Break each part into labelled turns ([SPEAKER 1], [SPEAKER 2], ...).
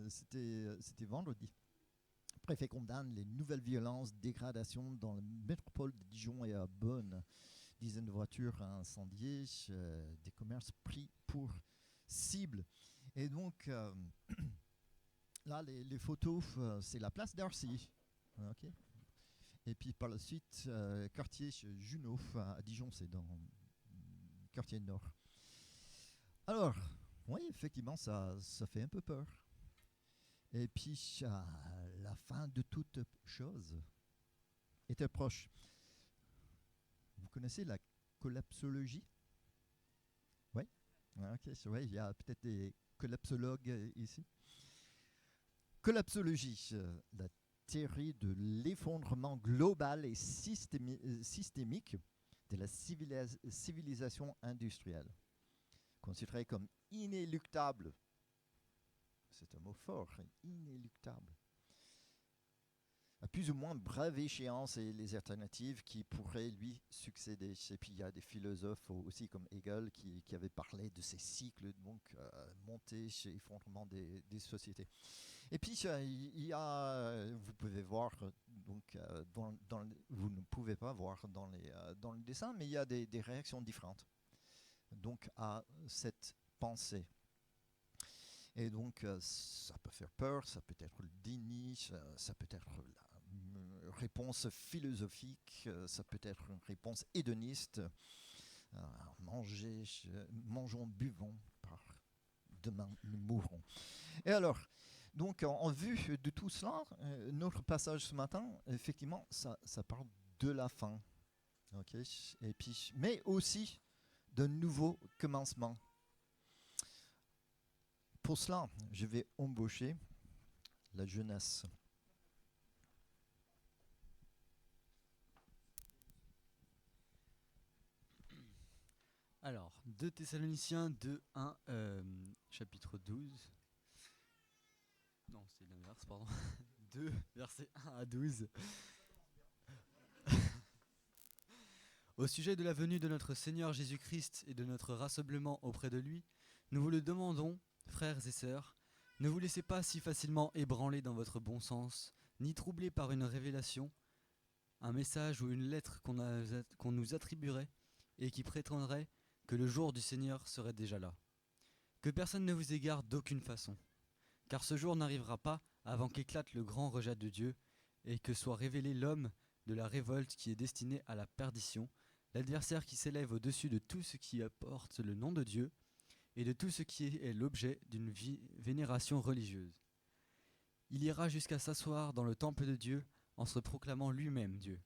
[SPEAKER 1] c'était vendredi. Le préfet condamne les nouvelles violences, dégradations dans la métropole de Dijon et à Beaune. Dizaines de voitures incendiées, des commerces pris pour cible. Et donc, là, les photos, c'est la place d'Arcy. Ok. Et puis par la suite, quartier Junot à Dijon, c'est dans le quartier nord. Alors, oui, effectivement, ça fait un peu peur. Et puis, la fin de toute chose était proche. Vous connaissez la collapsologie? Oui. Ok, ouais, il y a peut-être des collapsologues ici. Collapsologie, la théorie de l'effondrement global et systémique de la civilisation industrielle, considérée comme inéluctable. C'est un mot fort, inéluctable. À plus ou moins brève échéance et les alternatives qui pourraient lui succéder. Et puis il y a des philosophes aussi comme Hegel qui avaient parlé de ces cycles, donc montée et effondrement des sociétés. Et puis il y a, vous pouvez voir, donc vous ne pouvez pas voir dans le dessin, mais il y a des réactions différentes. Donc à cette pensée. Et donc ça peut faire peur, ça peut être le déni, ça peut être la réponse philosophique, ça peut être une réponse hédoniste. Mangeons, buvons, par demain nous mourrons. Et alors, donc en vue de tout cela, notre passage ce matin, effectivement, ça parle de la fin. Okay. Et puis, mais aussi d'un nouveau commencement. Pour cela, je vais embaucher la jeunesse.
[SPEAKER 2] Alors, 2 Thessaloniciens 2, 1, chapitre 12. Non, c'est l'inverse, pardon. 2, versets 1 à 12. Au sujet de la venue de notre Seigneur Jésus-Christ et de notre rassemblement auprès de lui, nous vous le demandons, frères et sœurs, ne vous laissez pas si facilement ébranler dans votre bon sens, ni troubler par une révélation, un message ou une lettre qu'on nous attribuerait et qui prétendrait que le jour du Seigneur serait déjà là. Que personne ne vous égare d'aucune façon, car ce jour n'arrivera pas avant qu'éclate le grand rejet de Dieu et que soit révélé l'homme de la révolte qui est destiné à la perdition, l'adversaire qui s'élève au-dessus de tout ce qui apporte le nom de Dieu et de tout ce qui est l'objet d'une vénération religieuse. Il ira jusqu'à s'asseoir dans le temple de Dieu en se proclamant lui-même Dieu.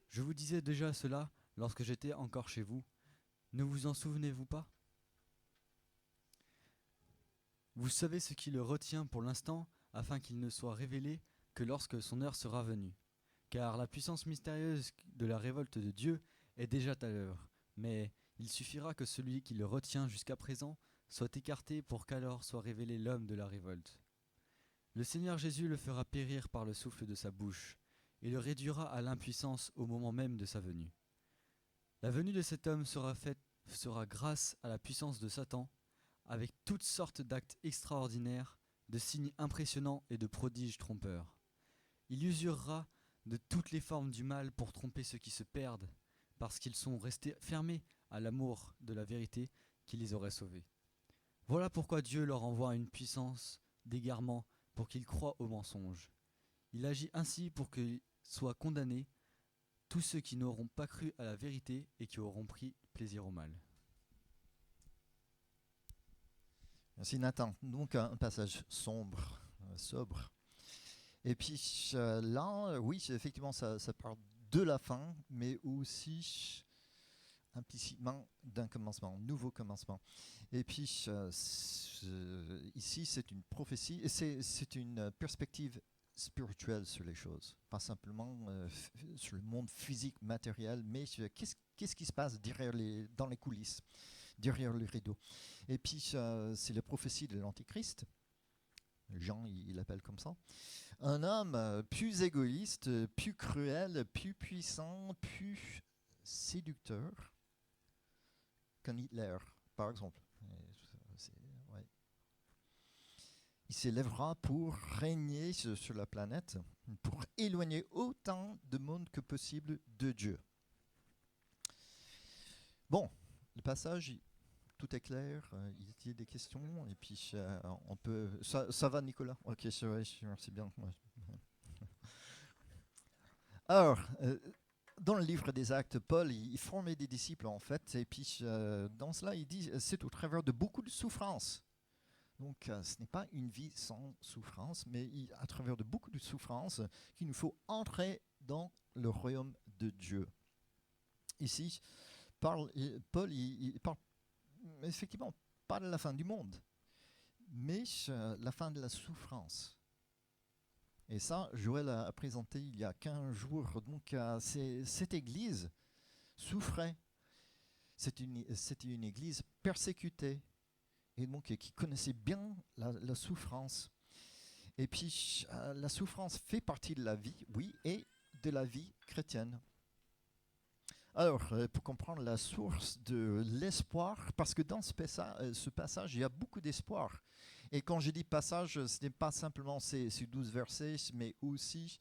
[SPEAKER 2] Je vous disais déjà cela lorsque j'étais encore chez vous. Ne vous en souvenez-vous pas ? Vous savez ce qui le retient pour l'instant, afin qu'il ne soit révélé que lorsque son heure sera venue. Car la puissance mystérieuse de la révolte de Dieu est déjà à l'œuvre, mais il suffira que celui qui le retient jusqu'à présent soit écarté pour qu'alors soit révélé l'homme de la révolte. Le Seigneur Jésus le fera périr par le souffle de sa bouche, et le réduira à l'impuissance au moment même de sa venue. La venue de cet homme sera grâce à la puissance de Satan, avec toutes sortes d'actes extraordinaires, de signes impressionnants et de prodiges trompeurs. Il usurera de toutes les formes du mal pour tromper ceux qui se perdent, parce qu'ils sont restés fermés à l'amour de la vérité qui les aurait sauvés. Voilà pourquoi Dieu leur envoie une puissance d'égarement pour qu'ils croient au mensonge. Il agit ainsi pour que soient condamnés tous ceux qui n'auront pas cru à la vérité et qui auront pris plaisir au mal.
[SPEAKER 1] Merci Nathan. Donc un passage sombre, sobre. Et puis là, oui, effectivement, ça parle de la fin, mais aussi implicitement d'un commencement, nouveau commencement. Et puis ici, c'est une prophétie, et c'est une perspective spirituelle sur les choses, pas simplement sur le monde physique, matériel, mais qu'est-ce qui se passe dans les coulisses, derrière le rideau. Et puis c'est la prophétie de l'Antichrist. Jean, il l'appelle comme ça. Un homme plus égoïste, plus cruel, plus puissant, plus séducteur qu'un Hitler, par exemple. Ouais. il s'élèvera pour régner sur la planète, pour éloigner autant de monde que possible de Dieu. Bon, le passage, tout est clair, il y a des questions, et puis on peut... Ça va, Nicolas? Ok, c'est bien. Ouais. Alors, dans le livre des Actes, Paul, il formait des disciples, en fait, et puis dans cela, il dit, c'est au travers de beaucoup de souffrances. Donc, ce n'est pas une vie sans souffrance, mais à travers de beaucoup de souffrances qu'il nous faut entrer dans le royaume de Dieu. Ici, Paul, il parle effectivement pas de la fin du monde, mais la fin de la souffrance. Et ça, Joël a présenté il y a 15 jours. Donc, cette église souffrait. C'était une église persécutée et donc qui connaissait bien la souffrance. Et puis, la souffrance fait partie de la vie, oui, et de la vie chrétienne. Alors, pour comprendre la source de l'espoir, parce que dans ce passage, il y a beaucoup d'espoir. Et quand je dis passage, ce n'est pas simplement ces 12 versets, mais aussi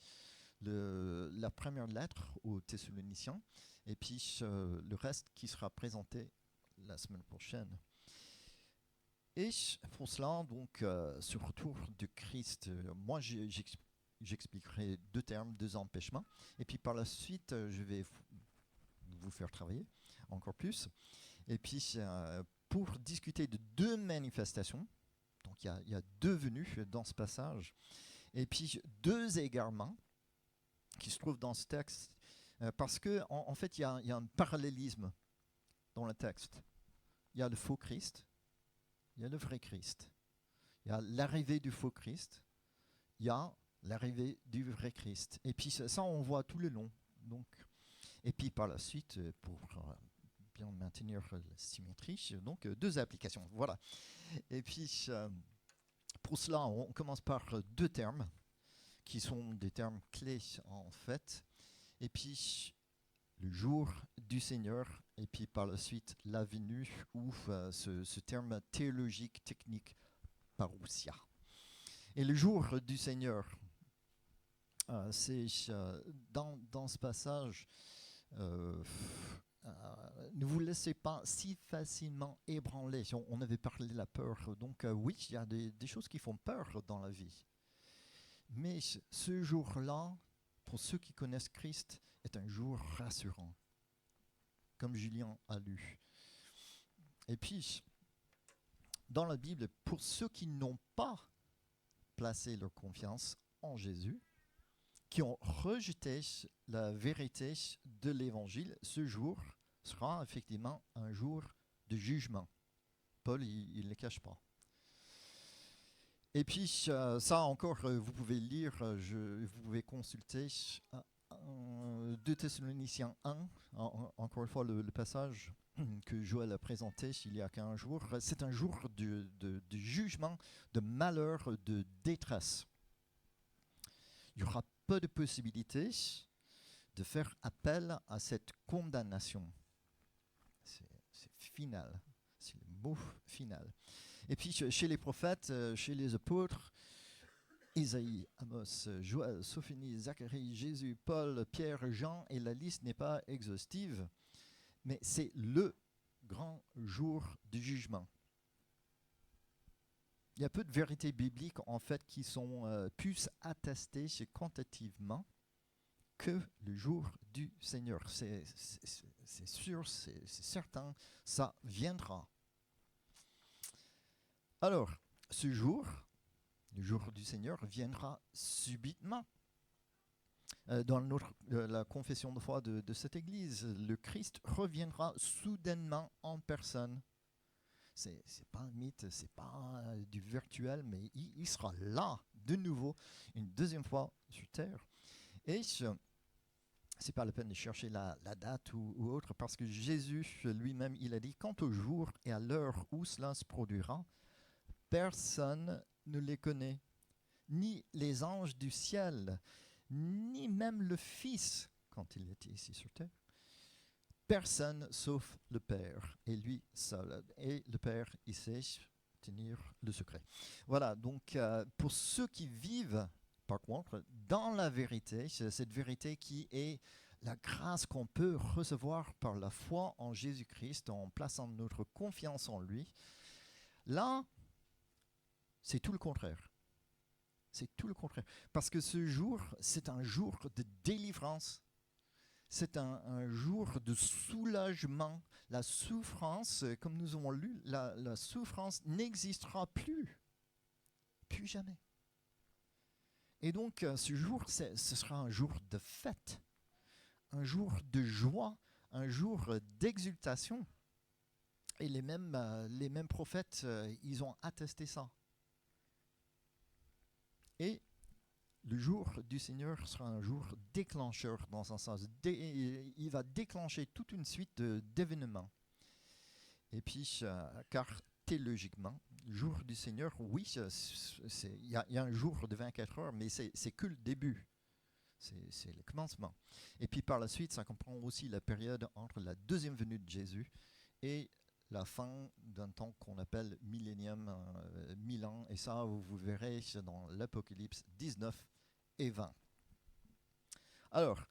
[SPEAKER 1] la première lettre aux Thessaloniciens, et puis le reste qui sera présenté la semaine prochaine. Et pour cela, donc, ce retour de Christ, moi j'expliquerai 2 termes, 2 empêchements, et puis par la suite, je vais vous faire travailler encore plus. Et puis, pour discuter de 2 manifestations, donc il y a 2 venues dans ce passage, et puis 2 égarements qui se trouvent dans ce texte, parce que en fait, il y a un parallélisme dans le texte. Il y a le faux Christ, il y a le vrai Christ. Il y a l'arrivée du faux Christ, il y a l'arrivée du vrai Christ. Et puis ça, on voit tout le long. Donc, et puis par la suite, pour bien maintenir la symétrie, donc 2 applications. Voilà. Et puis pour cela, on commence par 2 termes qui sont des termes clés en fait. Et puis le jour du Seigneur, et puis par la suite la venue, ou ce terme théologique, technique, parousia. Et le jour du Seigneur, c'est dans ce passage, ne vous laissez pas si facilement ébranler. On avait parlé de la peur, donc oui, il y a des choses qui font peur dans la vie. Mais ce jour-là, pour ceux qui connaissent Christ, est un jour rassurant, comme Julien a lu. Et puis, dans la Bible, pour ceux qui n'ont pas placé leur confiance en Jésus, qui ont rejeté la vérité de l'Évangile, ce jour sera effectivement un jour de jugement. Paul, il ne le cache pas. Et puis, ça encore, vous pouvez lire, vous pouvez consulter 2 Thessaloniciens 1, encore une fois le passage que Joël a présenté il y a 15 jours. C'est un jour de jugement, de malheur, de détresse. Il y aura peu de possibilités de faire appel à cette condamnation. C'est final, c'est le mot final. Et puis chez les prophètes, chez les apôtres, Isaïe, Amos, Joël, Sophonie, Zacharie, Jésus, Paul, Pierre, Jean, et la liste n'est pas exhaustive, mais c'est le grand jour du jugement. Il y a peu de vérités bibliques en fait qui sont plus attestées quantitativement que le jour du Seigneur. C'est sûr, c'est certain, ça viendra. Alors, ce jour, le jour du Seigneur, viendra subitement. Dans la confession de foi de cette Église, le Christ reviendra soudainement en personne. C'est pas un mythe, c'est pas du virtuel, mais il sera là de nouveau, une deuxième fois sur terre. Et c'est pas la peine de chercher la date ou autre, parce que Jésus lui-même, il a dit, quant au jour et à l'heure où cela se produira, personne ne les connaît, ni les anges du ciel, ni même le Fils, quand il était ici sur terre. Personne sauf le Père, et lui seul. Et le Père, il sait, tenir le secret. Voilà, donc pour ceux qui vivent, par contre, dans la vérité, cette vérité qui est la grâce qu'on peut recevoir par la foi en Jésus-Christ, en plaçant notre confiance en lui, là, c'est tout le contraire. C'est tout le contraire. Parce que ce jour, c'est un jour de délivrance. C'est un jour de soulagement. La souffrance, comme nous avons lu, la souffrance n'existera plus. Plus jamais. Et donc, ce jour, ce sera un jour de fête. Un jour de joie. Un jour d'exultation. Et les mêmes prophètes, ils ont attesté ça. Et le jour du Seigneur sera un jour déclencheur dans un sens. Il va déclencher toute une suite d'événements. Et puis, car théologiquement, le jour du Seigneur, oui, il y a un jour de 24 heures, mais c'est que le début. C'est le commencement. Et puis par la suite, ça comprend aussi la période entre la deuxième venue de Jésus et la fin d'un temps qu'on appelle millénium, 1000 ans. Et ça, vous verrez dans l'Apocalypse 19 et 20. Alors,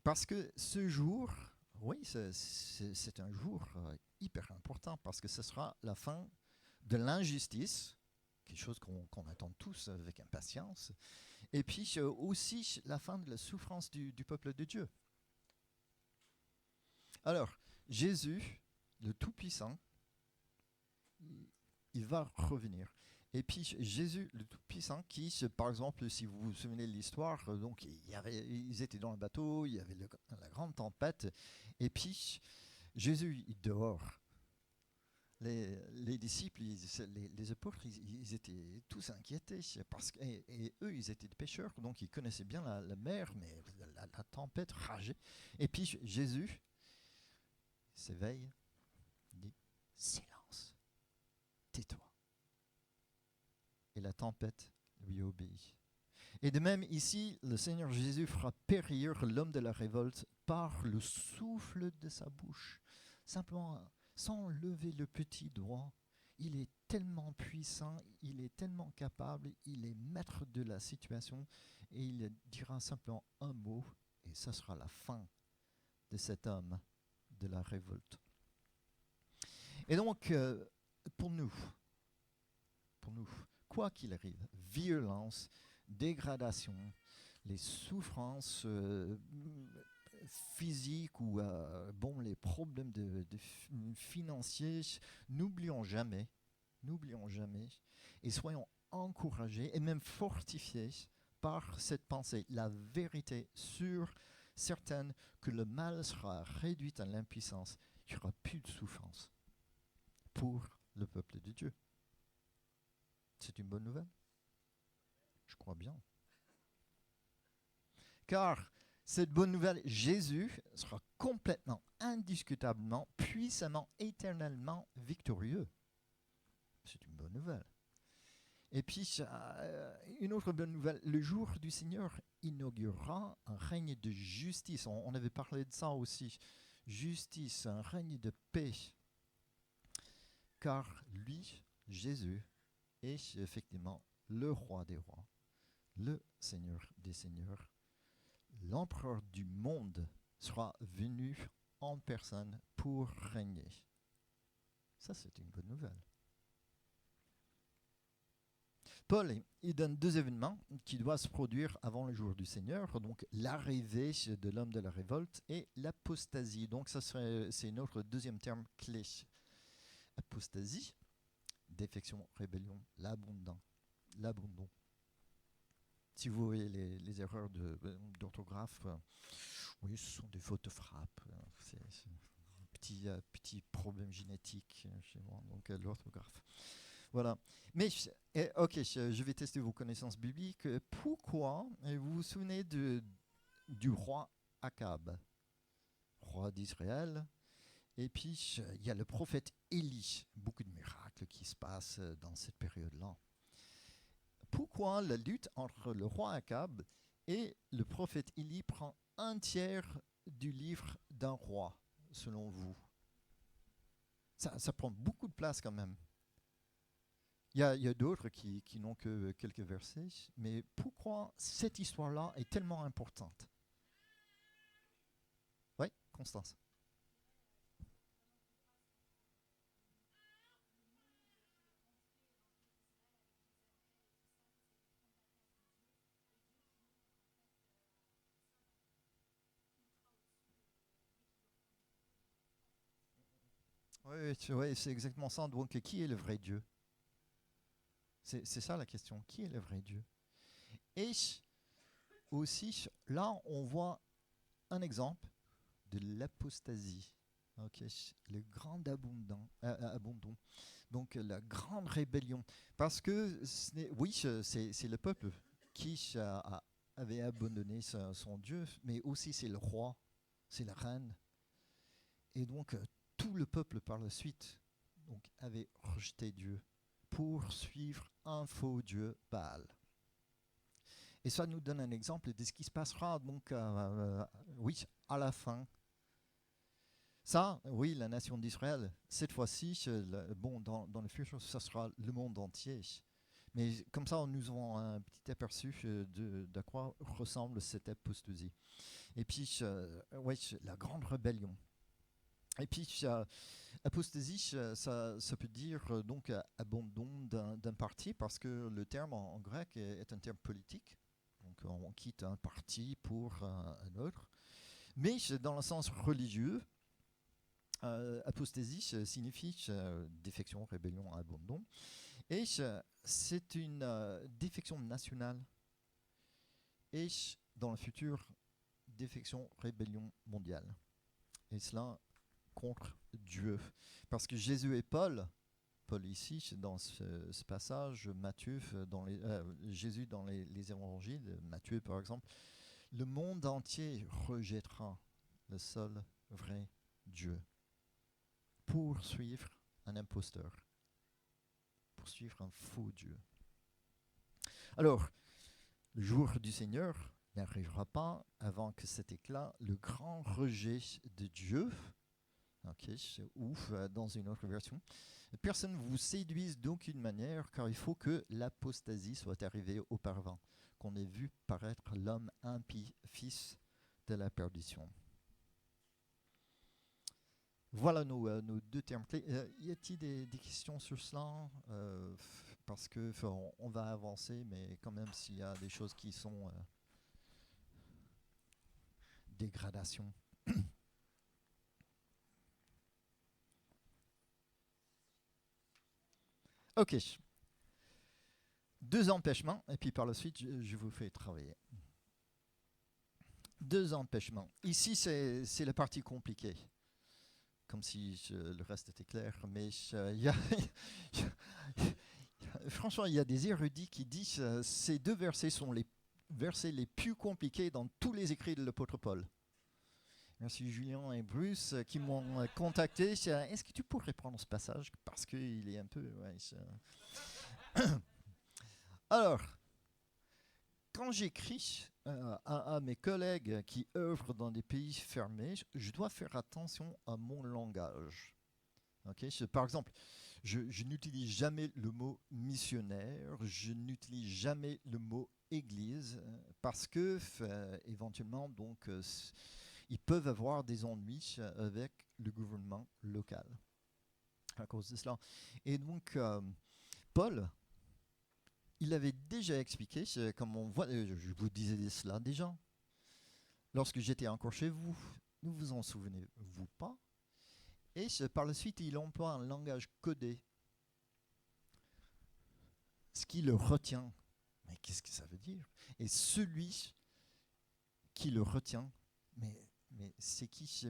[SPEAKER 1] parce que ce jour, oui, c'est un jour hyper important, parce que ce sera la fin de l'injustice, quelque chose qu'on attend tous avec impatience, et puis aussi la fin de la souffrance du peuple de Dieu. Alors, Jésus, le Tout-Puissant, il va revenir. Et puis Jésus, le Tout-Puissant, qui, par exemple, si vous vous souvenez de l'histoire, donc ils étaient dans le bateau, il y avait la grande tempête, et puis Jésus, il dehors. Les disciples, les apôtres, ils étaient tous inquiétés, et eux, ils étaient des pêcheurs, donc ils connaissaient bien la mer, mais la tempête rageait. Et puis Jésus s'éveille, dit « Silence, tais-toi ». Et la tempête lui obéit. Et de même, ici, le Seigneur Jésus fera périr l'homme de la révolte par le souffle de sa bouche. Simplement, sans lever le petit doigt, il est tellement puissant, il est tellement capable, il est maître de la situation, et il dira simplement un mot, et ça sera la fin de cet homme de la révolte. Et donc, pour nous, quoi qu'il arrive, violence, dégradation, les souffrances physiques ou les problèmes financiers, n'oublions jamais, et soyons encouragés et même fortifiés par cette pensée, la vérité sûre, certaine, que le mal sera réduit à l'impuissance, il n'y aura plus de souffrance pour le peuple de Dieu. C'est une bonne nouvelle? Je crois bien. Car cette bonne nouvelle, Jésus sera complètement, indiscutablement, puissamment, éternellement victorieux. C'est une bonne nouvelle. Et puis, une autre bonne nouvelle, le jour du Seigneur inaugurera un règne de justice. On avait parlé de ça aussi. Justice, un règne de paix. Car lui, Jésus, est effectivement le roi des rois, le Seigneur des seigneurs. L'empereur du monde sera venu en personne pour régner. Ça, c'est une bonne nouvelle. Paul, il donne deux événements qui doivent se produire avant le jour du Seigneur, donc l'arrivée de l'homme de la révolte et l'apostasie. Donc ça c'est notre deuxième terme clé. Apostasie, défection, rébellion, l'abandon. Si vous voyez les erreurs d'orthographe, oui, ce sont des fautes de frappe. C'est un petit problème génétique chez moi, donc l'orthographe. Voilà. Mais, ok, je vais tester vos connaissances bibliques. Pourquoi vous vous souvenez du roi Akab, roi d'Israël? Et puis, il y a le prophète Élie. Beaucoup de miracles qui se passent dans cette période-là. Pourquoi la lutte entre le roi Akab et le prophète Élie prend un tiers du livre d'un roi, selon vous? Ça prend beaucoup de place quand même. Il y a d'autres qui n'ont que quelques versets, mais pourquoi cette histoire-là est tellement importante? Oui, Constance. Oui, oui, ouais, c'est exactement ça. Donc, qui est le vrai Dieu? C'est ça la question. Qui est le vrai Dieu? Et aussi, là, on voit un exemple de l'apostasie. Ok, le grand abandon. Donc, la grande rébellion. Parce que, oui, c'est le peuple qui avait abandonné son Dieu, mais aussi c'est le roi, c'est la reine. Et donc, tout le peuple par la suite donc, avait rejeté Dieu pour suivre un faux Dieu, Baal. Et ça nous donne un exemple de ce qui se passera donc, oui, à la fin. Ça, oui, la nation d'Israël, cette fois-ci, bon, dans le futur, ça sera le monde entier. Mais comme ça, nous avons un petit aperçu de quoi ressemble cette apostasie. Et puis, oui, la grande rébellion. Et puis, apostasie, ça peut dire donc abandon d'un parti, parce que le terme en grec est un terme politique. Donc, on quitte un parti pour un autre. Mais dans le sens religieux, apostasie signifie défection, rébellion, abandon. Et c'est une défection nationale. Et dans le futur, défection, rébellion mondiale. Et cela contre Dieu. Parce que Jésus et Paul ici, dans ce passage, Matthieu, Jésus dans les évangiles, Matthieu par exemple, le monde entier rejettera le seul vrai Dieu pour suivre un imposteur, pour suivre un faux Dieu. Alors, le jour du Seigneur n'arrivera pas avant que cet éclat, le grand rejet de Dieu, ou dans une autre version, personne ne vous séduise d'aucune manière, car il faut que l'apostasie soit arrivée auparavant, qu'on ait vu paraître l'homme impie, fils de la perdition. Voilà nos deux termes clés. Y a-t-il des questions sur cela? Parce que on va avancer, mais quand même s'il y a des choses qui sont dégradation. Ok. Deux empêchements, et puis par la suite, je vous fais travailler. Deux empêchements. Ici, c'est la partie compliquée. Comme si le reste était clair, mais franchement, il y a des érudits qui disent que ces deux versets sont les versets les plus compliqués dans tous les écrits de l'apôtre Paul. Merci Julien et Bruce qui m'ont contacté. Est-ce que tu pourrais prendre ce passage parce qu'il est un peu... Ouais, alors, quand j'écris à mes collègues qui œuvrent dans des pays fermés, je dois faire attention à mon langage. Okay, par exemple, je n'utilise jamais le mot missionnaire, je n'utilise jamais le mot église, parce que éventuellement, donc, ils peuvent avoir des ennuis avec le gouvernement local à cause de cela. Et donc, Paul, il avait déjà expliqué, comme on voit, je vous disais cela déjà, lorsque j'étais encore chez vous, ne vous en souvenez-vous pas? Et par la suite, il emploie un langage codé, ce qui le retient. Mais qu'est-ce que ça veut dire? Et celui qui le retient, mais c'est qui?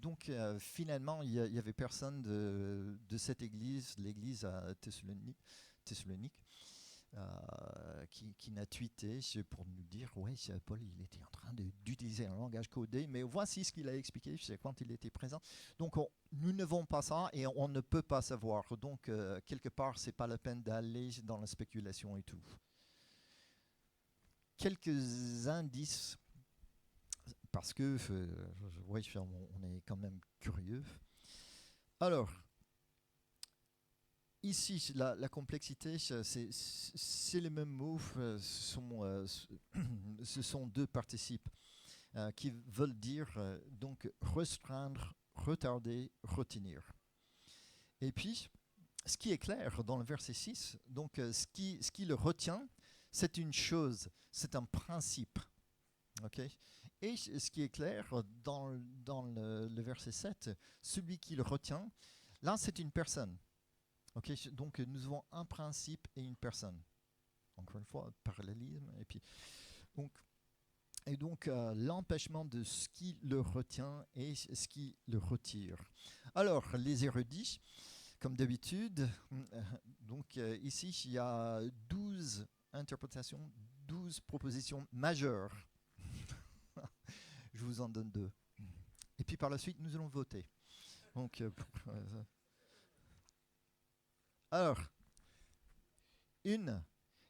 [SPEAKER 1] Donc finalement, il y avait personne de cette église, l'église à Thessalonique, qui n'a tweeté pour nous dire ouais, Paul il était en train d'utiliser un langage codé, mais voici ce qu'il a expliqué quand il était présent. Donc nous ne vons pas ça et on ne peut pas savoir. Donc quelque part, c'est pas la peine d'aller dans la spéculation et tout. Quelques indices, parce que ouais, on est quand même curieux. Alors, ici, la complexité, c'est les mêmes mots, ce sont deux participes qui veulent dire donc restreindre, retarder, retenir. Et puis, ce qui est clair dans le verset 6, donc ce qui le retient, c'est une chose, c'est un principe. Okay. Et ce qui est clair dans le verset 7, celui qui le retient, là c'est une personne. Okay. Donc nous avons un principe et une personne. Encore une fois, parallélisme. Et donc l'empêchement de ce qui le retient et ce qui le retire. Alors, les érudits, comme d'habitude, donc ici il y a 12 interprétations, 12 propositions majeures. Je vous en donne 2. Et puis par la suite, nous allons voter. Donc, alors, une,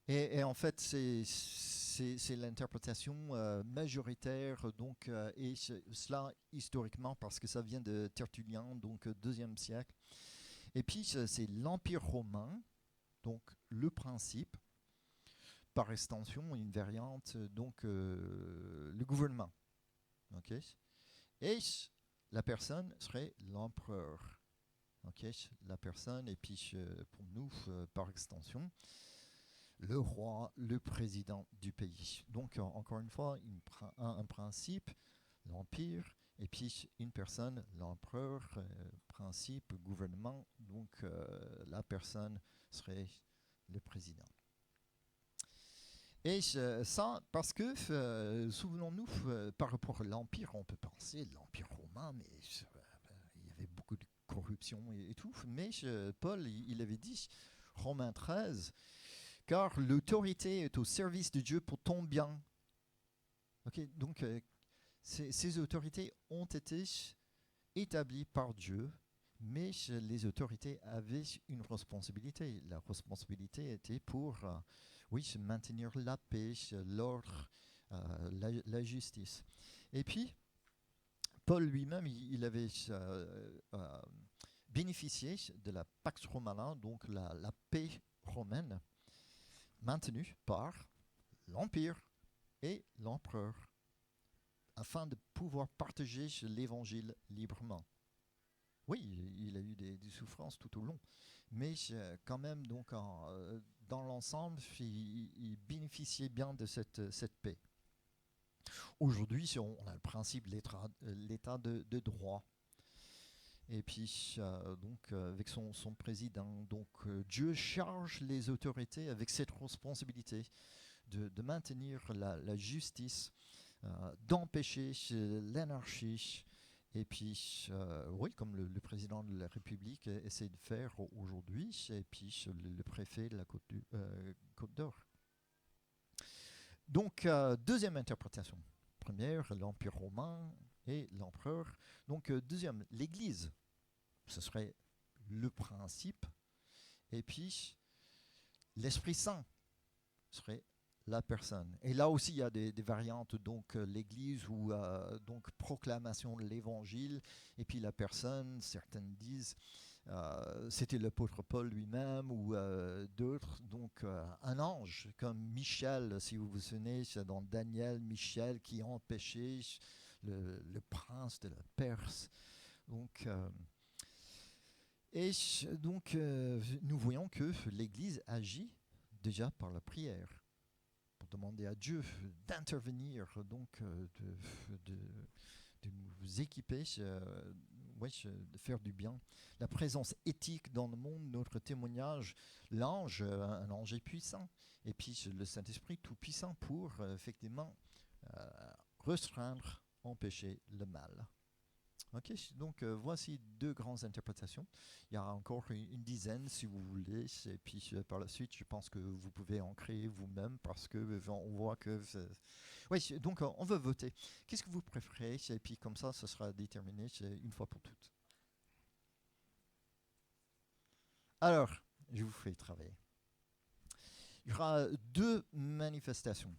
[SPEAKER 1] et en fait, c'est l'interprétation majoritaire, donc, et cela historiquement parce que ça vient de Tertullien, donc 2e siècle. Et puis, c'est l'Empire romain, donc le principe, par extension, une variante, donc le gouvernement. Okay. Et la personne serait l'empereur. Okay. La personne, et puis pour nous, par extension, le roi, le président du pays. Donc, encore une fois, un principe, l'empire, et puis une personne, l'empereur, principe, gouvernement. Donc, la personne serait le président. Et ça, parce que, souvenons-nous, par rapport à l'Empire, on peut penser l'Empire romain, mais il y avait beaucoup de corruption et tout. Mais Paul, il avait dit, Romains 13, car l'autorité est au service de Dieu pour ton bien. Okay, donc, ces autorités ont été établies par Dieu, mais les autorités avaient une responsabilité. La responsabilité était pour... oui, maintenir la paix, l'ordre, la justice. Et puis, Paul lui-même, il avait bénéficié de la Pax Romana, donc la paix romaine, maintenue par l'Empire et l'empereur, afin de pouvoir partager l'évangile librement. Oui, il a eu des souffrances tout au long, mais quand même, donc, dans l'ensemble, il bénéficiait bien de cette paix. Aujourd'hui, on a le principe de l'état de droit. Et puis, donc, avec son président, donc, Dieu charge les autorités avec cette responsabilité de maintenir la justice, d'empêcher l'anarchie. Et puis, oui, comme le président de la République essaie de faire aujourd'hui, et puis le préfet de la Côte d'Or. Donc, deuxième interprétation. Première, l'Empire romain et l'empereur. Donc, deuxième, l'Église. Ce serait le principe. Et puis, l'Esprit Saint serait la personne. Et là aussi, il y a des variantes, donc l'Église ou donc proclamation de l'Évangile, et puis la personne, certaines disent, c'était l'apôtre Paul lui-même ou d'autres, donc un ange comme Michel, si vous vous souvenez, c'est dans Daniel, Michel qui empêchait le prince de la Perse. Donc, et donc nous voyons que l'Église agit déjà par la prière, pour demander à Dieu d'intervenir, donc de nous équiper, de faire du bien. La présence éthique dans le monde, notre témoignage, l'ange, un ange est puissant, et puis le Saint-Esprit tout puissant pour effectivement restreindre, empêcher le mal. Ok, donc voici deux grandes interprétations. Il y a encore une dizaine si vous voulez, et puis par la suite, je pense que vous pouvez en créer vous-même parce que on voit que... Oui, donc on veut voter. Qu'est-ce que vous préférez? Et puis comme ça sera déterminé une fois pour toutes. Alors, je vous fais travailler. Il y aura deux manifestations.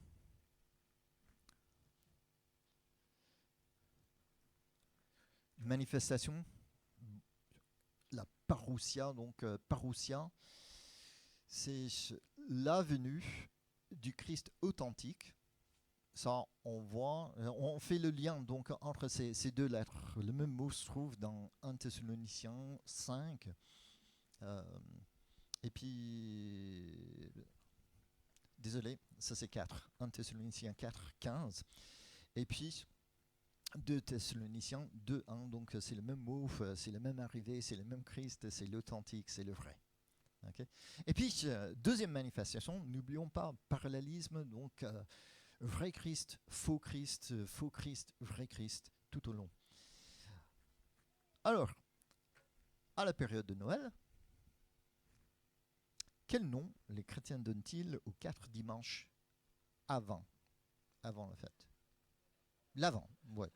[SPEAKER 1] Manifestation, la parousia. Donc parousia, c'est la venue du Christ authentique. Ça, on voit, on fait le lien donc entre ces deux lettres. Le même mot se trouve dans 1 Thessaloniciens 5. Et puis, désolé, ça c'est 4. 1 Thessaloniciens 4, 15. Et puis, 2 Thessaloniciens 2, 1. Donc, c'est le même mot, c'est la même arrivée, c'est le même Christ, c'est l'authentique, c'est le vrai. Okay. Et puis, deuxième manifestation, n'oublions pas parallélisme, donc vrai Christ, faux Christ, vrai Christ, tout au long. Alors, à la période de Noël, quel nom les chrétiens donnent-ils aux 4 dimanches avant la fête? L'avant, ouais.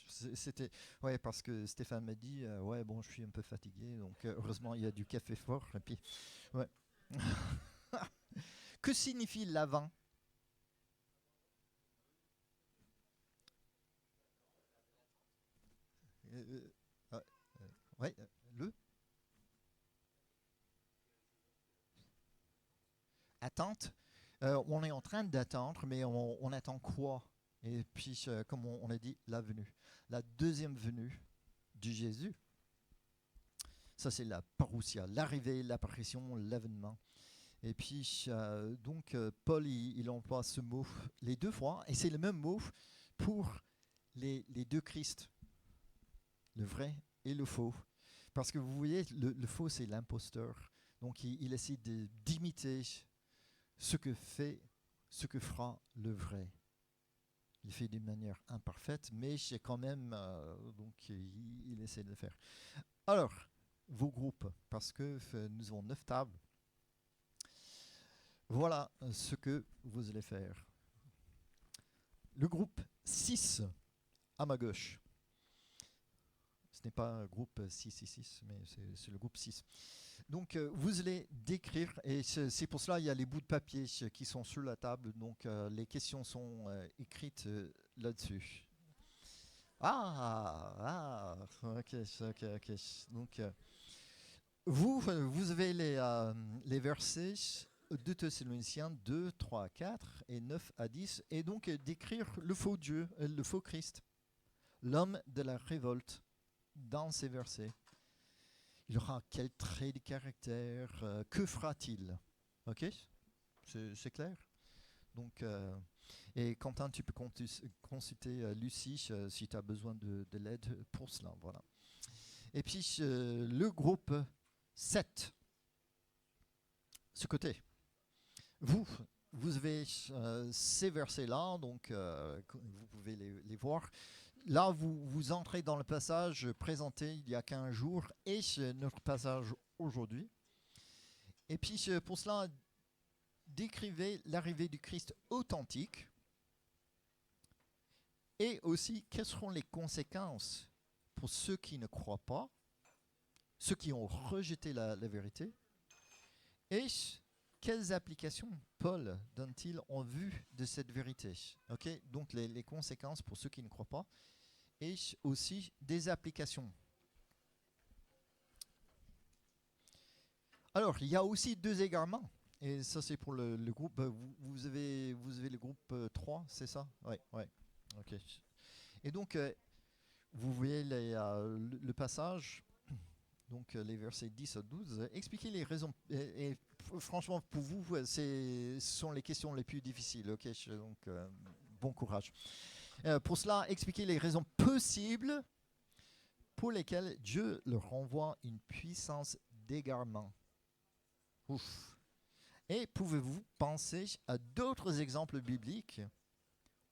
[SPEAKER 1] C'était, ouais, parce que Stéphane m'a dit, ouais, bon, je suis un peu fatigué, donc heureusement il y a du café fort, et puis, ouais. Que signifie l'avant? Ouais, le attente. On est en train d'attendre, mais on attend quoi? Et puis, comme on a dit, la venue. La deuxième venue du Jésus. Ça, c'est la parousia, l'arrivée, l'apparition, l'avènement. Et puis, donc, Paul, il emploie ce mot les 2 fois, et c'est le même mot pour les 2 Christ, le vrai et le faux. Parce que vous voyez, le faux, c'est l'imposteur. Donc, il essaie d'imiter ce que fera le vrai. Il fait d'une manière imparfaite, mais c'est quand même, donc, il essaie de le faire. Alors, vos groupes, parce que nous avons 9 tables. Voilà ce que vous allez faire. Le groupe 6, à ma gauche. Ce n'est pas un groupe 666, mais c'est le groupe 6. Donc, vous allez décrire, et c'est pour cela il y a les bouts de papier qui sont sur la table, donc les questions sont écrites là-dessus. Ok. Donc, vous avez les versets 2 Thessaloniciens 2, 3 à 4 et 9 à 10, et donc décrire le faux Dieu, le faux Christ, l'homme de la révolte dans ces versets. Il aura quel trait de caractère, que fera-t-il? Ok, c'est clair. Donc, et Quentin, tu peux consulter Lucie si tu as besoin de l'aide pour cela. Voilà. Et puis, le groupe 7, ce côté. Vous avez ces versets-là, donc vous pouvez les voir. Là, vous entrez dans le passage présenté il y a 15 jours et notre passage aujourd'hui. Et puis, pour cela, décrivez l'arrivée du Christ authentique et aussi quelles seront les conséquences pour ceux qui ne croient pas, ceux qui ont rejeté la vérité, et quelles applications Paul donne-t-il en vue de cette vérité? Okay? Donc les conséquences pour ceux qui ne croient pas, et aussi des applications. Alors, il y a aussi 2 égarements. Et ça, c'est pour le groupe. Vous avez le groupe 3, c'est ça? Oui. Ok. Et donc, vous voyez le passage, donc les versets 10 à 12. Expliquez les raisons. Et franchement, pour vous, ce sont les questions les plus difficiles. Ok. Donc, bon courage. Pour cela, expliquez les raisons possibles pour lesquelles Dieu leur renvoie une puissance d'égarement. Ouf. Et pouvez-vous penser à d'autres exemples bibliques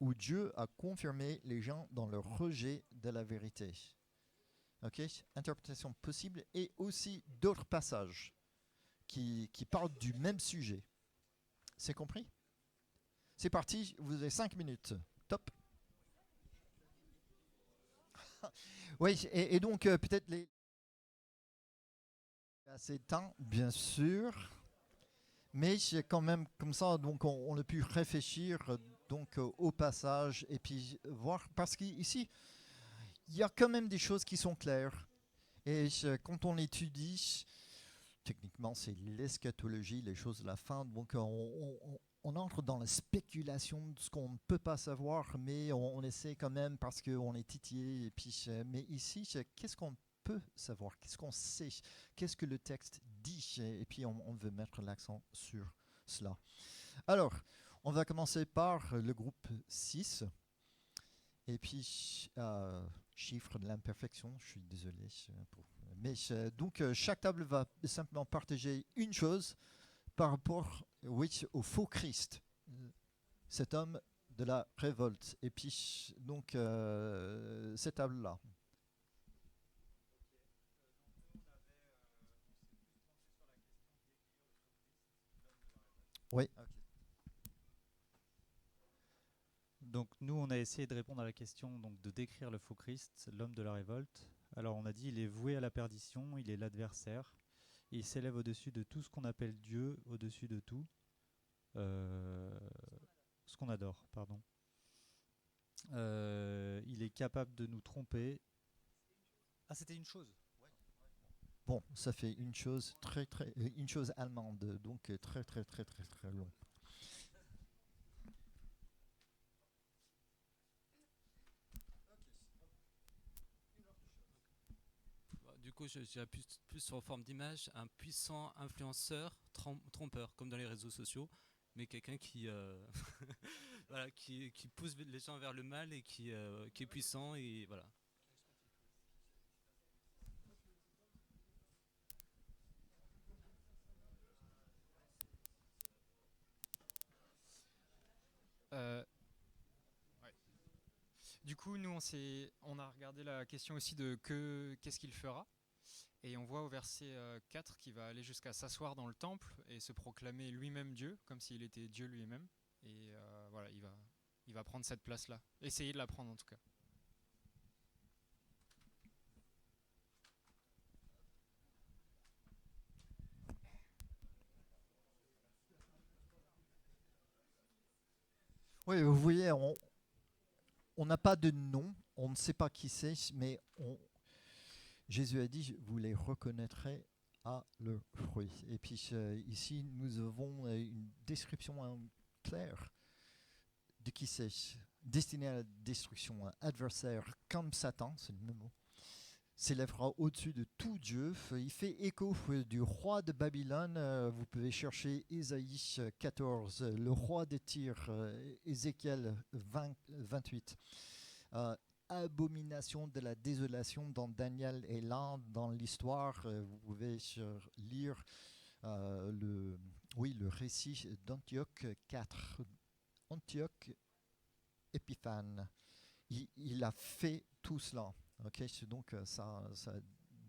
[SPEAKER 1] où Dieu a confirmé les gens dans leur rejet de la vérité? Ok, interprétation possible et aussi d'autres passages qui parlent du même sujet. C'est compris? C'est parti, vous avez 5 minutes. Top. Oui, et donc peut-être les... assez de temps, bien sûr, mais c'est quand même comme ça, donc on a pu réfléchir donc au passage et puis voir, parce qu'ici, il y a quand même des choses qui sont claires. Et quand on étudie, techniquement, c'est l'eschatologie, les choses de la fin. Donc, on entre dans la spéculation de ce qu'on ne peut pas savoir, mais on essaie quand même parce qu'on est titillé. Et puis, mais ici, qu'est-ce qu'on peut savoir? Qu'est-ce qu'on sait? Qu'est-ce que le texte dit? Et puis, on veut mettre l'accent sur cela. Alors, on va commencer par le groupe 6. Et puis, chiffre de l'imperfection, je suis désolé. Mais donc, chaque table va simplement partager une chose par rapport au faux Christ, cet homme de la révolte. Et puis, donc, cette table-là. Oui.
[SPEAKER 3] Donc nous, on a essayé de répondre à la question donc de décrire le faux Christ, l'homme de la révolte. Alors on a dit il est voué à la perdition, il est l'adversaire, il s'élève au-dessus de tout ce qu'on appelle Dieu, au-dessus de tout ce qu'on adore, pardon. Il est capable de nous tromper. Ah, c'était une chose.
[SPEAKER 1] Bon, ça fait une chose une chose allemande, donc très long.
[SPEAKER 4] Du coup, je dirais plus sur forme d'image, un puissant influenceur, trompeur, comme dans les réseaux sociaux, mais quelqu'un qui, voilà, qui pousse les gens vers le mal et qui est puissant et voilà.
[SPEAKER 5] Euh, ouais. Du coup, nous, on a regardé la question aussi de qu'est-ce qu'il fera. Et on voit au verset 4 qu'il va aller jusqu'à s'asseoir dans le temple et se proclamer lui-même Dieu, comme s'il était Dieu lui-même. Et voilà, il va prendre cette place-là. Essayer de la prendre en tout cas.
[SPEAKER 1] Oui, vous voyez, on n'a pas de nom, on ne sait pas qui c'est, mais Jésus a dit, vous les reconnaîtrez à leurs fruits. Et puis ici, nous avons une description claire de qui c'est, destiné à la destruction, un adversaire comme Satan, c'est le même mot, s'élèvera au-dessus de tout Dieu. Il fait écho du roi de Babylone. Vous pouvez chercher Ésaïe 14, le roi de Tyr, Ézéchiel 28. Abomination de la désolation dans Daniel et là dans l'histoire. Vous pouvez lire le récit d'Antioche 4. Antioche Épiphane. Il a fait tout cela. Okay, donc ça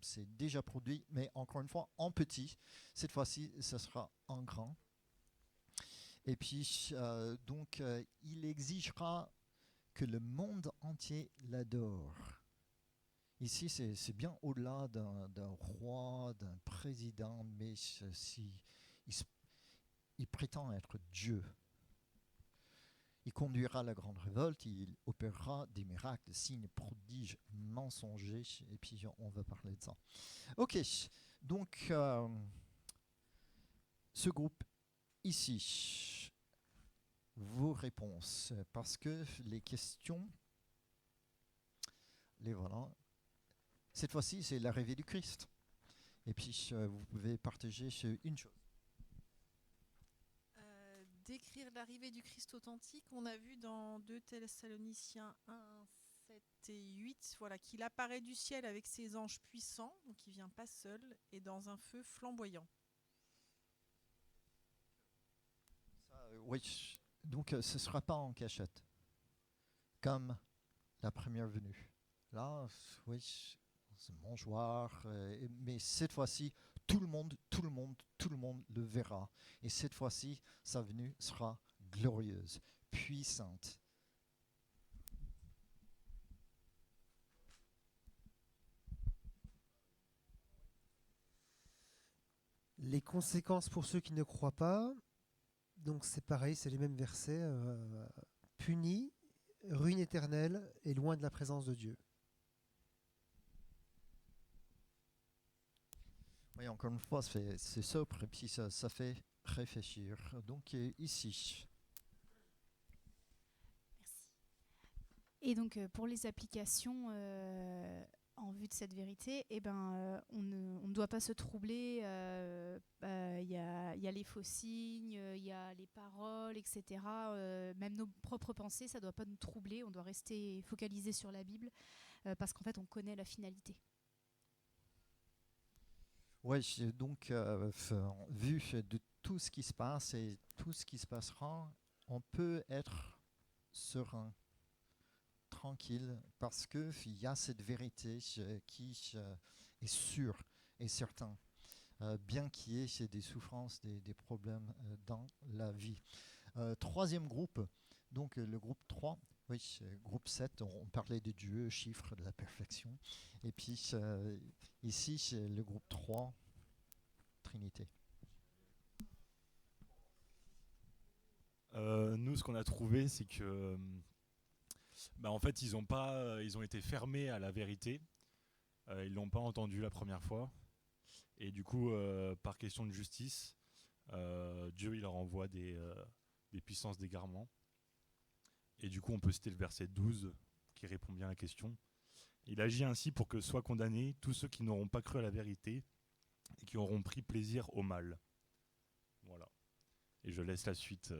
[SPEAKER 1] c'est déjà produit, mais encore une fois en petit. Cette fois-ci, ce sera en grand. Et puis donc il exigera que le monde entier l'adore. Ici, c'est bien au-delà d'un roi, d'un président, mais il prétend être Dieu. Il conduira la grande révolte, il opérera des miracles, signes, prodiges, mensongers, et puis on va parler de ça. Ok, donc ce groupe ici, vos réponses, parce que les questions, les voilà. Cette fois-ci, c'est l'arrivée du Christ. Et puis vous pouvez partager une chose.
[SPEAKER 6] Décrire l'arrivée du Christ authentique, on a vu dans 2 Thessaloniciens 1, 7 et 8, voilà, qu'il apparaît du ciel avec ses anges puissants, donc il ne vient pas seul, et dans un feu flamboyant.
[SPEAKER 1] Oui, donc ce ne sera pas en cachette, comme la première venue. Là, oui, c'est mangeoire, mais cette fois-ci, tout le monde le verra. Et cette fois-ci, sa venue sera glorieuse, puissante.
[SPEAKER 7] Les conséquences pour ceux qui ne croient pas, donc c'est pareil, c'est les mêmes versets. Puni, ruine éternelle et loin de la présence de Dieu.
[SPEAKER 1] Oui, encore une fois, c'est sobre et puis ça fait réfléchir. Donc ici,
[SPEAKER 8] Merci. Et donc pour les applications en vue de cette vérité, on ne doit pas se troubler. Il y a les faux signes, il y a les paroles, etc. Même nos propres pensées, ça ne doit pas nous troubler. On doit rester focalisé sur la Bible parce qu'en fait, on connaît la finalité.
[SPEAKER 1] oui, donc vu de tout ce qui se passe et tout ce qui se passera, on peut être serein, tranquille, parce qu'il y a cette vérité qui est sûre et certaine, bien qu'il y ait des souffrances, des problèmes dans la vie. Troisième groupe, donc le groupe 3, oui, groupe 7, on parlait de Dieu, chiffre de la perfection. Et puis ici, c'est le groupe 3, Trinité.
[SPEAKER 9] Nous, ce qu'on a trouvé, c'est que, en fait, ils ont été fermés à la vérité. Ils l'ont pas entendu la première fois. Et du coup, par question de justice, Dieu il leur envoie des puissances d'égarement. Et du coup, on peut citer le verset 12 qui répond bien à la question. Il agit ainsi pour que soient condamnés tous ceux qui n'auront pas cru à la vérité et qui auront pris plaisir au mal. Voilà. Et je laisse la suite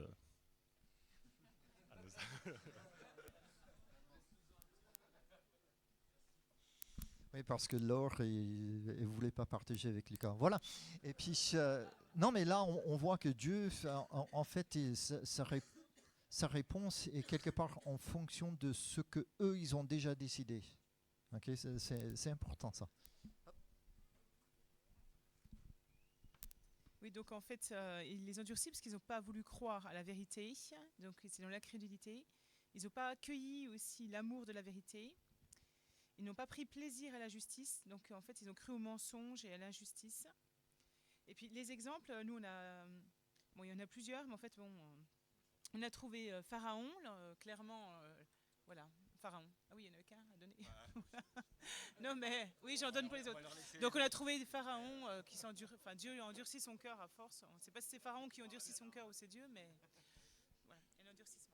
[SPEAKER 9] à nos...
[SPEAKER 1] Oui, parce que Laure, il ne voulait pas partager avec Lucas. Voilà. Et puis, non, mais là, on voit que Dieu, en fait, sa réponse est quelque part en fonction de ce que eux ils ont déjà décidé. Ok, c'est important ça.
[SPEAKER 10] Oui, donc en fait, ils les ont durcis parce qu'ils n'ont pas voulu croire à la vérité, donc c'est dans l'incrédulité. Ils n'ont pas accueilli aussi l'amour de la vérité. Ils n'ont pas pris plaisir à la justice, donc en fait, ils ont cru au mensonge et à l'injustice. Et puis les exemples, nous, il y en a plusieurs, mais en fait, on a trouvé Pharaon, là, clairement, voilà, Pharaon. Ah oui, il n'y en a qu'un à donner. Non, mais oui, j'en donne pour les autres. Donc on a trouvé Pharaon qui Dieu a endurci son cœur à force. On ne sait pas si c'est Pharaon qui endurcit son cœur ou c'est Dieu, mais voilà, il y a un endurcissement.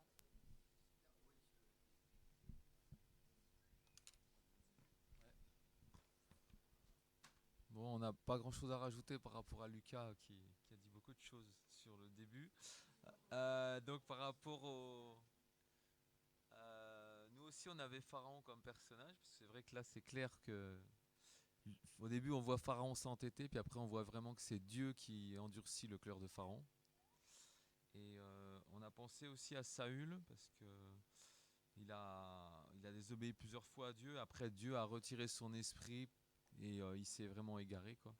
[SPEAKER 11] Bon, on n'a pas grand-chose à rajouter par rapport à Lucas qui a dit beaucoup de choses sur le début. Donc par rapport au... nous aussi on avait Pharaon comme personnage, parce que c'est vrai que là c'est clair que... Au début on voit Pharaon s'entêter, puis après on voit vraiment que c'est Dieu qui endurcit le cœur de Pharaon. Et on a pensé aussi à Saül, parce que il a désobéi plusieurs fois à Dieu. Après Dieu a retiré son esprit et il s'est vraiment égaré, quoi.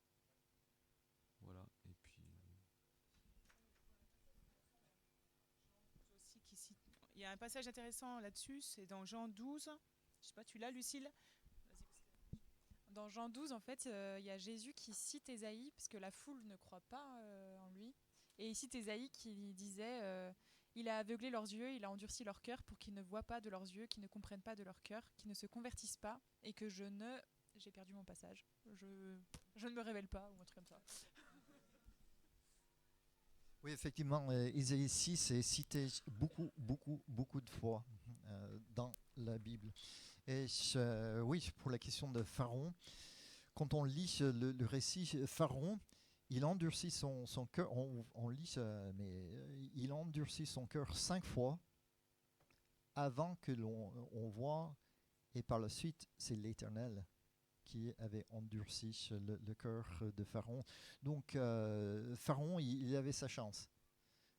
[SPEAKER 11] Voilà. Et puis
[SPEAKER 10] Aussi il y a un passage intéressant là-dessus, c'est dans Jean 12. Je sais pas, tu l'as, Lucille?
[SPEAKER 12] Dans Jean 12, en fait, il y a Jésus qui cite Ésaïe, parce que la foule ne croit pas en lui. Et il cite Ésaïe qui disait il a aveuglé leurs yeux, il a endurci leur cœur pour qu'ils ne voient pas de leurs yeux, qu'ils ne comprennent pas de leur cœur, qu'ils ne se convertissent pas, et que je ne... J'ai perdu mon passage. Je ne me révèle pas, ou un truc comme ça.
[SPEAKER 1] Oui, effectivement, Isaïe 6 est cité beaucoup de fois dans la Bible. Et oui, pour la question de Pharaon, quand on lit le récit, Pharaon, il endurcit son cœur, on lit, mais il endurcit son cœur 5 fois avant que on voit, et par la suite, c'est l'Éternel qui avait endurci le cœur de Pharaon. Donc, Pharaon, il avait sa chance.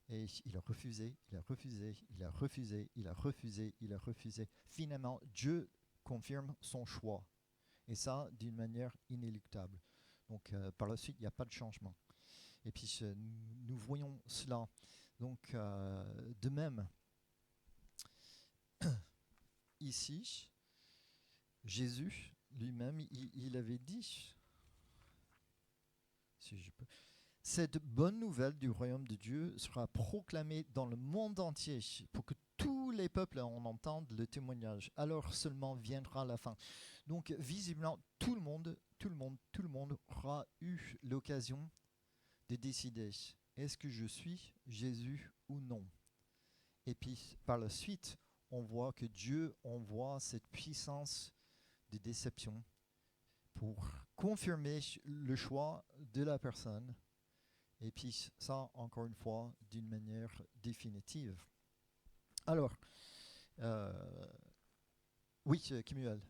[SPEAKER 1] Et il a refusé, il a refusé, il a refusé, il a refusé, il a refusé. Finalement, Dieu confirme son choix. Et ça, d'une manière inéluctable. Donc, par la suite, il n'y a pas de changement. Et puis, nous voyons cela. Donc, de même, ici, Jésus lui-même, il avait dit, si je peux, cette bonne nouvelle du royaume de Dieu sera proclamée dans le monde entier pour que tous les peuples en entendent le témoignage. Alors seulement viendra la fin. Donc visiblement, tout le monde aura eu l'occasion de décider, est-ce que je suis Jésus ou non? Et puis par la suite, on voit que Dieu envoie cette puissance de déception pour confirmer le choix de la personne. Et puis ça, encore une fois, d'une manière définitive. Alors, oui, Kimuel.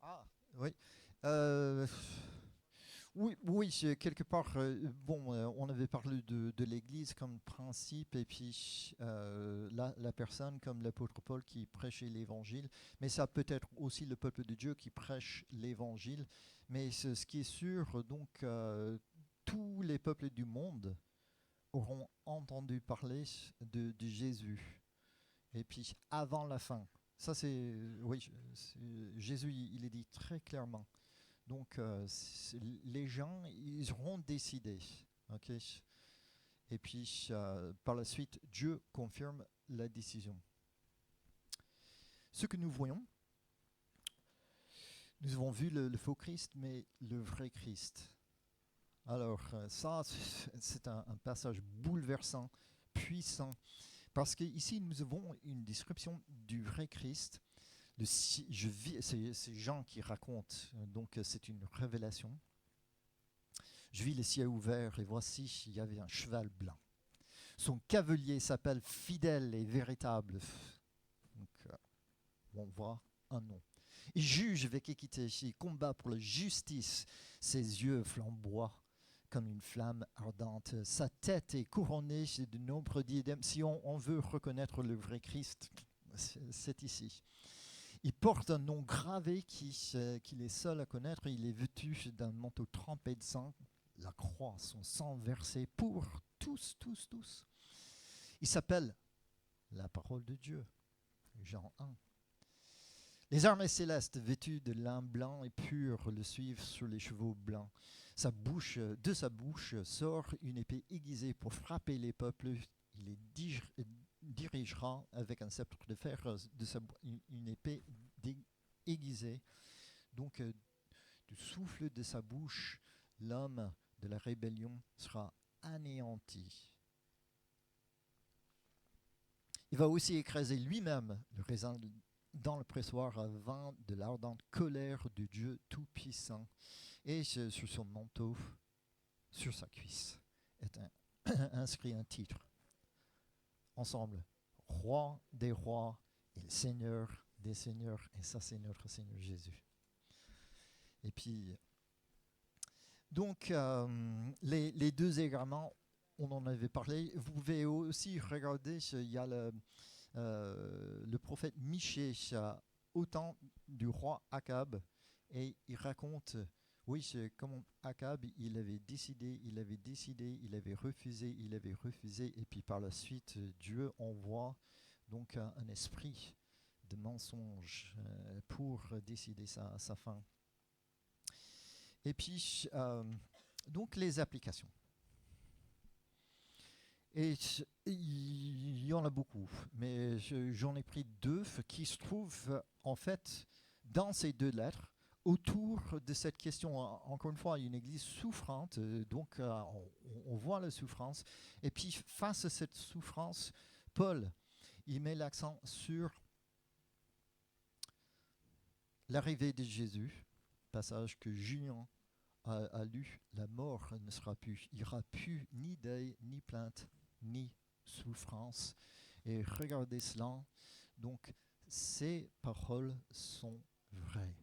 [SPEAKER 1] Ah, oui. Euh, oui, quelque part, on avait parlé de l'Église comme principe, et puis la personne comme l'apôtre Paul qui prêchait l'Évangile, mais ça peut être aussi le peuple de Dieu qui prêche l'Évangile, mais ce qui est sûr, donc, tous les peuples du monde auront entendu parler de Jésus, et puis avant la fin. Ça, Jésus, il est dit très clairement. Donc, les gens, ils auront décidé. Okay? Et puis, par la suite, Dieu confirme la décision. Ce que nous voyons, nous avons vu le faux Christ, mais le vrai Christ. Alors, ça, c'est un passage bouleversant, puissant. Parce qu'ici, nous avons une description du vrai Christ. C'est Jean qui raconte, donc c'est une révélation. Je vis le ciel ouvert et voici, il y avait un cheval blanc. Son cavalier s'appelle Fidèle et Véritable. Donc, on voit un nom. Il juge avec équité, il combat pour la justice. Ses yeux flamboient comme une flamme ardente. Sa tête est couronnée de nombreux diadèmes. Si on veut reconnaître le vrai Christ, c'est ici. Il porte un nom gravé qu'il est seul à connaître. Il est vêtu d'un manteau trempé de sang. La croix, son sang versé pour tous. Il s'appelle la parole de Dieu. Jean 1. Les armées célestes vêtues de lin blanc et pur le suivent sur les chevaux blancs. De sa bouche sort une épée aiguisée pour frapper les peuples. Il les dirigera avec un sceptre de fer, une épée aiguisée. Donc, du souffle de sa bouche, l'homme de la rébellion sera anéanti. Il va aussi écraser lui-même le raisin dans le pressoir à vin de l'ardente colère de Dieu Tout-Puissant. Et sur son manteau, sur sa cuisse, est inscrit un titre. Ensemble, Roi des rois et Seigneur des seigneurs. Et ça, c'est notre Seigneur Jésus. Et puis, donc, les deux égarements, on en avait parlé. Vous pouvez aussi regarder, il y a le prophète Michée au temps du roi Akab, et il raconte, oui, c'est comme Akab, il avait décidé, il avait refusé, et puis par la suite, Dieu envoie donc un esprit de mensonge pour décider sa fin. Et puis, donc les applications. Et il y en a beaucoup, mais j'en ai pris deux qui se trouvent en fait dans ces deux lettres autour de cette question. Encore une fois, une église souffrante, donc on voit la souffrance. Et puis face à cette souffrance, Paul, il met l'accent sur l'arrivée de Jésus, passage que Julien a lu, la mort ne sera plus. Il n'y aura plus ni deuil, ni plainte, ni souffrance. Et regardez cela. Donc, ces paroles sont vraies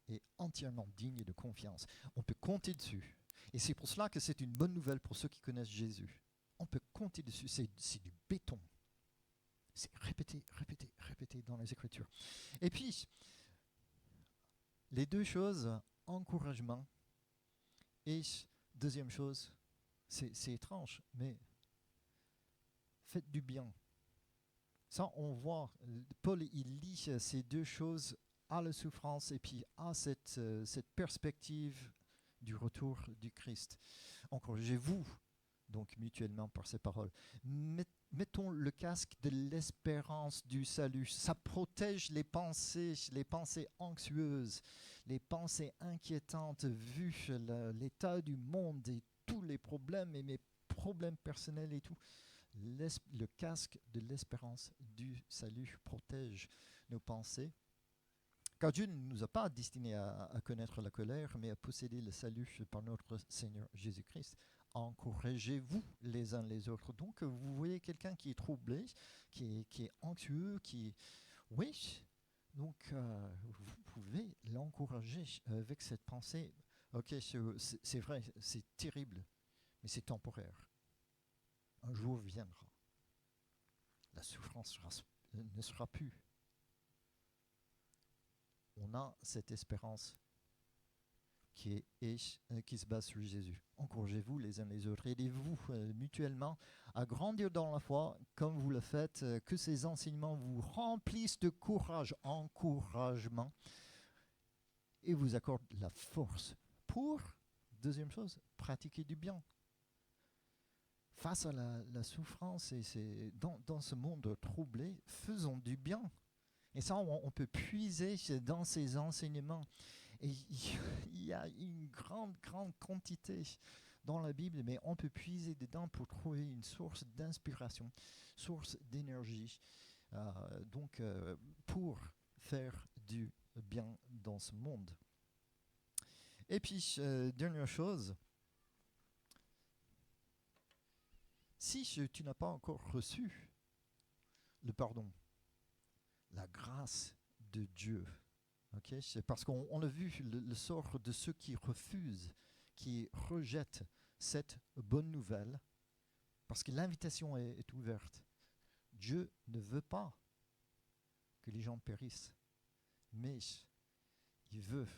[SPEAKER 1] et entièrement dignes de confiance. On peut compter dessus. Et c'est pour cela que c'est une bonne nouvelle pour ceux qui connaissent Jésus. On peut compter dessus. C'est du béton. C'est répété dans les Écritures. Et puis, les deux choses, encouragement et deuxième chose, c'est étrange, mais faites du bien. Ça, on voit, Paul, il lie ces deux choses à la souffrance et puis à cette perspective du retour du Christ. Encouragez-vous donc mutuellement par ces paroles. Mettons le casque de l'espérance du salut. Ça protège les pensées anxieuses, les pensées inquiétantes, vu l'état du monde et tous les problèmes et mes problèmes personnels et tout. Le casque de l'espérance du salut protège nos pensées. Car Dieu ne nous a pas destinés à connaître la colère, mais à posséder le salut par notre Seigneur Jésus-Christ. Encouragez-vous les uns les autres. Donc, vous voyez quelqu'un qui est troublé, qui est anxieux, oui, donc vous pouvez l'encourager avec cette pensée. Ok, c'est vrai, c'est terrible, mais c'est temporaire. Un jour viendra. La souffrance ne sera plus. On a cette espérance qui se base sur Jésus. Encouragez-vous les uns les autres. Aidez-vous mutuellement à grandir dans la foi comme vous le faites. Que ces enseignements vous remplissent de courage, encouragement, et vous accordent la force pour, deuxième chose, pratiquer du bien. Face à la souffrance et dans ce monde troublé, faisons du bien. Et ça, on peut puiser dans ces enseignements. Et il y a une grande quantité dans la Bible, mais on peut puiser dedans pour trouver une source d'inspiration, source d'énergie, pour faire du bien dans ce monde. Et puis, dernière chose, si tu n'as pas encore reçu le pardon, la grâce de Dieu, okay, c'est parce qu'on a vu le sort de ceux qui refusent, qui rejettent cette bonne nouvelle, parce que l'invitation est ouverte. Dieu ne veut pas que les gens périssent, mais il veut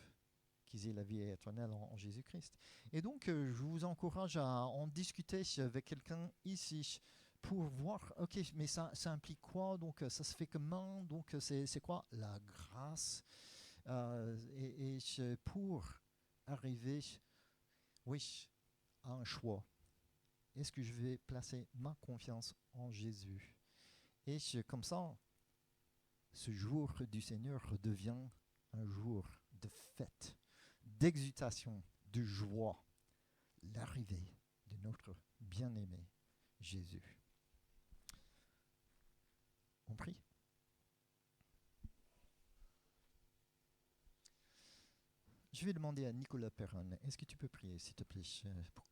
[SPEAKER 1] qu'ils aient la vie éternelle en Jésus-Christ. Et donc, je vous encourage à en discuter avec quelqu'un ici pour voir, ok, mais ça implique quoi? Donc, ça se fait comment? Donc, c'est quoi la grâce? Et pour arriver, oui, à un choix. Est-ce que je vais placer ma confiance en Jésus? Et comme ça, ce jour du Seigneur devient un jour de fête, d'exultation, de joie, l'arrivée de notre bien-aimé Jésus. On prie. Je vais demander à Nicolas Perron, est-ce que tu peux prier, s'il te plaît, pour